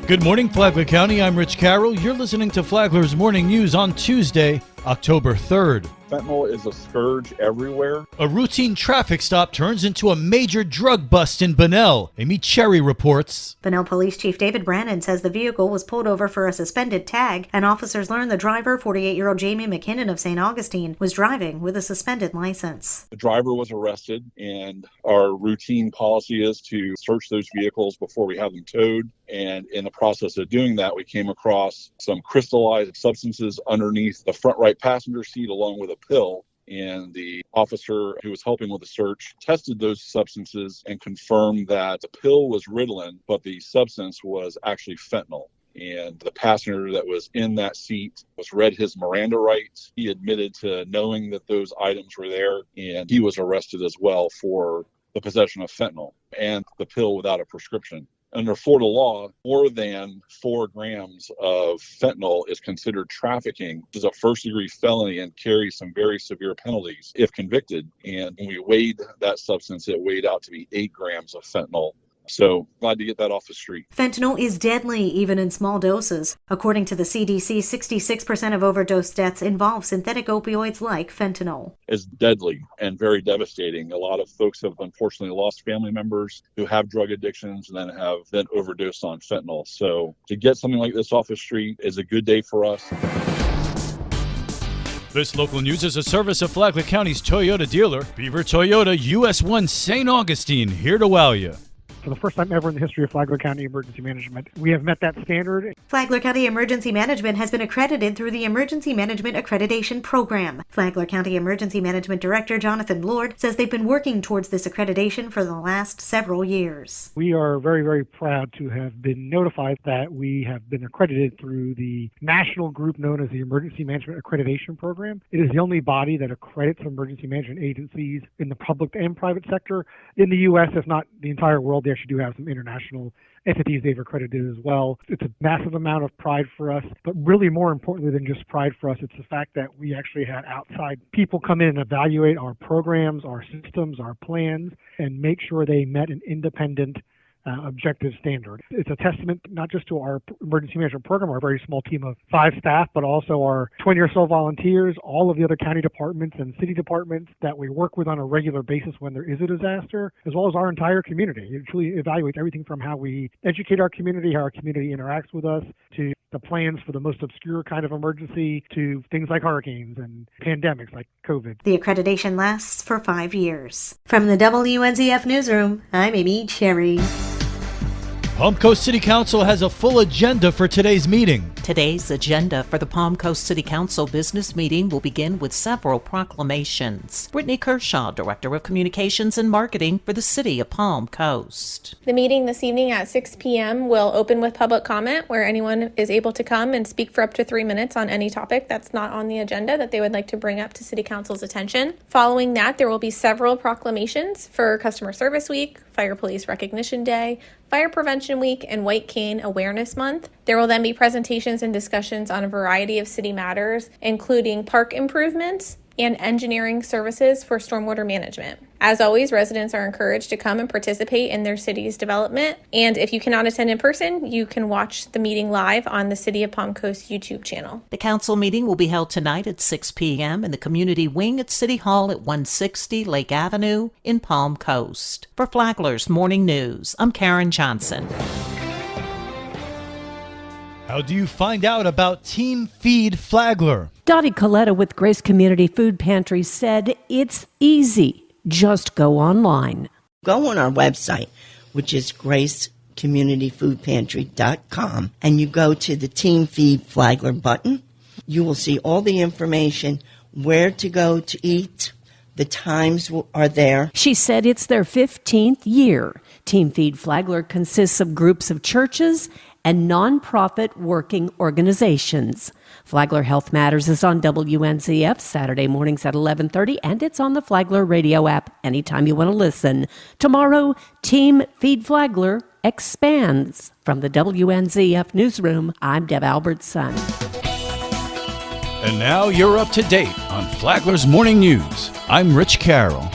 Good morning, Flagler County. I'm Rich Carroll. You're listening to Flagler's Morning News on Tuesday, October 3rd. Fentanyl is a scourge everywhere. A routine traffic stop turns into a major drug bust in Bunnell. Amy Cherry reports. Bunnell Police Chief David Brannon says the vehicle was pulled over for a suspended tag, and officers learned the driver, 48-year-old Jamie McKinnon of St. Augustine, was driving with a suspended license. The driver was arrested, and our routine policy is to search those vehicles before we have them towed. And in the process of doing that, we came across some crystallized substances underneath the front right passenger seat along with a pill. And the officer who was helping with the search tested those substances and confirmed that the pill was Ritalin, but the substance was actually fentanyl. And the passenger that was in that seat was read his Miranda rights. He admitted to knowing that those items were there, and he was arrested as well for the possession of fentanyl and the pill without a prescription. Under Florida law, more than 4 grams of fentanyl is considered trafficking, which is a first-degree felony and carries some very severe penalties if convicted. And when we weighed that substance, it weighed out to be 8 grams of fentanyl. So glad to get that off the street. Fentanyl is deadly, even in small doses. According to the CDC, 66% of overdose deaths involve synthetic opioids like fentanyl. It's deadly and very devastating. A lot of folks have unfortunately lost family members who have drug addictions and then have been overdosed on fentanyl. So to get something like this off the street is a good day for us. This local news is a service of Flagler County's Toyota dealer, Beaver Toyota, US 1 St. Augustine, here to wow you. For the first time ever in the history of Flagler County Emergency Management, we have met that standard. Flagler County Emergency Management has been accredited through the Emergency Management Accreditation Program. Flagler County Emergency Management Director Jonathan Lord says they've been working towards this accreditation for the last several years. We are very, very proud to have been notified that we have been accredited through the national group known as the Emergency Management Accreditation Program. It is the only body that accredits emergency management agencies in the public and private sector. In the U.S., if not the entire world, they actually do have some international entities they've accredited as well. It's a massive amount of pride for us, but really more importantly than just pride for us, it's the fact that we actually had outside people come in and evaluate our programs, our systems, our plans, and make sure they met an independent objective standard. It's a testament not just to our emergency management program, our very small team of 5 staff, but also our 20 or so volunteers, all of the other county departments and city departments that we work with on a regular basis when there is a disaster, as well as our entire community. It truly evaluates everything from how we educate our community, how our community interacts with us, to the plans for the most obscure kind of emergency, to things like hurricanes and pandemics like COVID. The accreditation lasts for 5 years. From the WNZF Newsroom, I'm Amy Cherry. Palm Coast City Council has a full agenda for today's meeting. Today's agenda for the Palm Coast City Council business meeting will begin with several proclamations. Brittany Kershaw, Director of Communications and Marketing for the City of Palm Coast. The meeting this evening at 6 p.m. will open with public comment, where anyone is able to come and speak for up to 3 minutes on any topic that's not on the agenda that they would like to bring up to City Council's attention. Following that, there will be several proclamations for Customer Service Week, Fire Police Recognition Day, Fire Prevention Week, and White Cane Awareness Month. There will then be presentations and discussions on a variety of city matters, including park improvements and engineering services for stormwater management. As always, residents are encouraged to come and participate in their city's development. And if you cannot attend in person, you can watch the meeting live on the City of Palm Coast YouTube channel. The council meeting will be held tonight at 6 p.m. in the community wing at City Hall at 160 Lake Avenue in Palm Coast. For Flagler's Morning News, I'm Karen Johnson. How do you find out about Team Feed Flagler? Dottie Coletta with Grace Community Food Pantry said it's easy. Just go online. Go on our website, which is gracecommunityfoodpantry.com, and you go to the Team Feed Flagler button. You will see all the information, where to go to eat. The times are there. She said it's their 15th year. Team Feed Flagler consists of groups of churches and nonprofit working organizations. Flagler Health Matters is on WNZF Saturday mornings at 11:30, and it's on the Flagler radio app anytime you want to listen. Tomorrow, Team Feed Flagler expands. From the WNZF Newsroom, I'm Deb Albertson. And now you're up to date on Flagler's Morning News. I'm Rich Carroll.